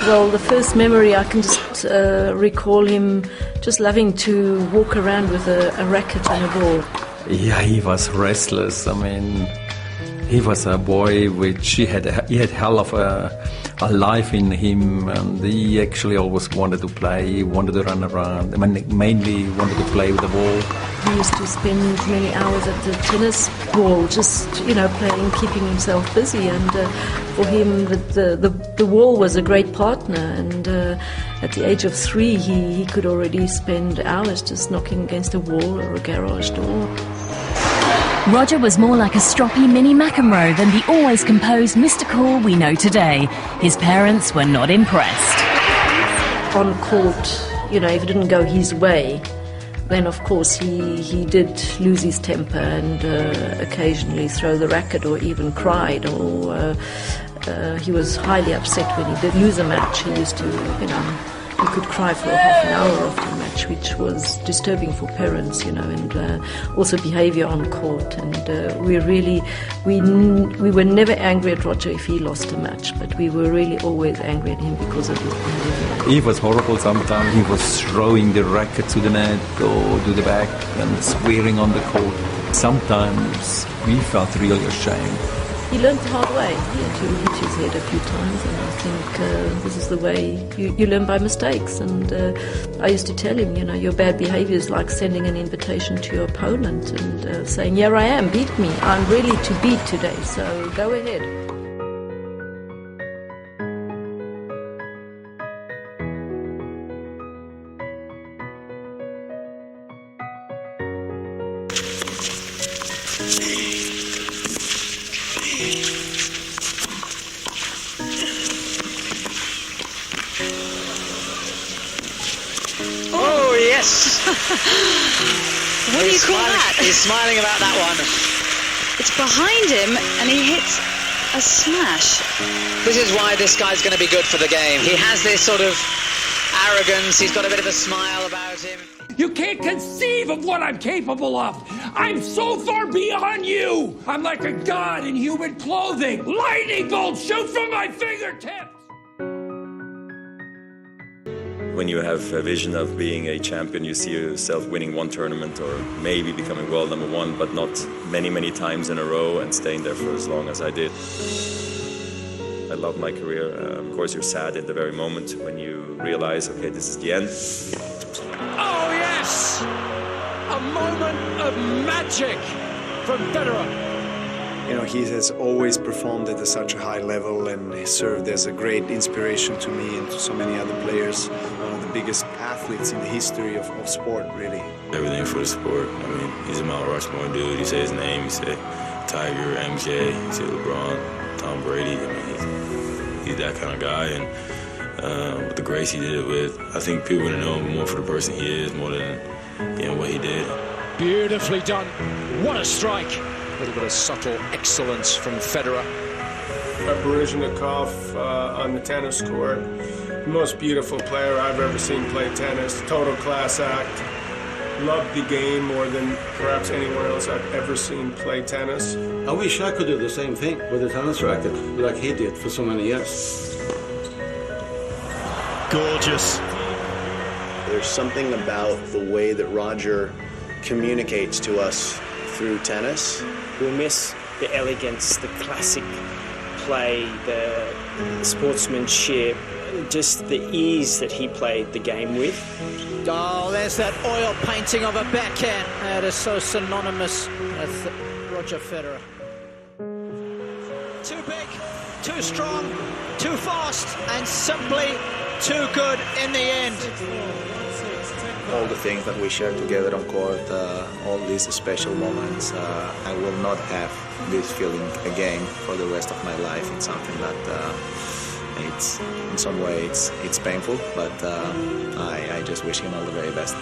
Well, the first memory I can just recall him just loving to walk around with a racket and a ball. Yeah, he was restless. I mean, he was a boy which he had hell of a life in him, and he actually always wanted to play. He wanted to run around. I mean, mainly wanted to play with the ball. He used to spend many hours at the tennis ball, just playing, keeping himself busy. And for him, the wall was a great partner. And at the age of 3, he could already spend hours just knocking against a wall or a garage door. Roger was more like a stroppy Minnie McEnroe than the always composed Mr. Cool we know today. His parents were not impressed. On court, if it didn't go his way, then of course he did lose his temper and occasionally throw the racket or even cried, or he was highly upset when he did lose a match. He used to, he could cry for half an hour after a match, which was disturbing for parents, and also behaviour on court. And we were never angry at Roger if he lost a match, but we were really always angry at him because of his behaviour. He was horrible sometimes. He was throwing the racket to the net or to the back and swearing on the court. Sometimes we felt really ashamed. He learned the hard way. He had to hit his head a few times, and I think this is the way you learn by mistakes. And I used to tell him, your bad behaviour is like sending an invitation to your opponent and saying, here I am, beat me. I'm ready to beat today, so go ahead. Oh, yes! What do you call that? He's smiling about that one. It's behind him and he hits a smash. This is why this guy's going to be good for the game. He has this sort of arrogance. He's got a bit of a smile about him. You can't conceive of what I'm capable of. I'm so far beyond you. I'm like a god in human clothing. Lightning bolts shoot from my fingertips. When you have a vision of being a champion, you see yourself winning one tournament or maybe becoming world number 1, but not many, many times in a row and staying there for as long as I did. I love my career. Of course, you're sad in the very moment when you realize, okay, this is the end. Oh, yes! A moment of magic from Federer. He has always performed at such a high level and he served as a great inspiration to me and to so many other players. One of the biggest athletes in the history of sport, really. Everything for the sport. I mean, he's a Mount Rushmore dude. You say his name, you say Tiger, MJ, you say LeBron, Tom Brady. I mean, he's that kind of guy. And with the grace he did it with, I think people want to know him more for the person he is, more than what he did. Beautifully done. What a strike. A little bit of subtle excellence from Federer. Baryshnikov on the tennis court. The most beautiful player I've ever seen play tennis. Total class act. Loved the game more than perhaps anyone else I've ever seen play tennis. I wish I could do the same thing with a tennis racket like he did for so many years. Gorgeous. There's something about the way that Roger communicates to us through tennis. We miss the elegance, the classic play, the sportsmanship, just the ease that he played the game with. Oh, there's that oil painting of a backhand. That is so synonymous with Roger Federer. Too big, too strong, too fast, and simply too good in the end. All the things that we share together on court, all these special moments, I will not have this feeling again for the rest of my life. It's something that it's in some way it's painful, but I just wish him all the very best.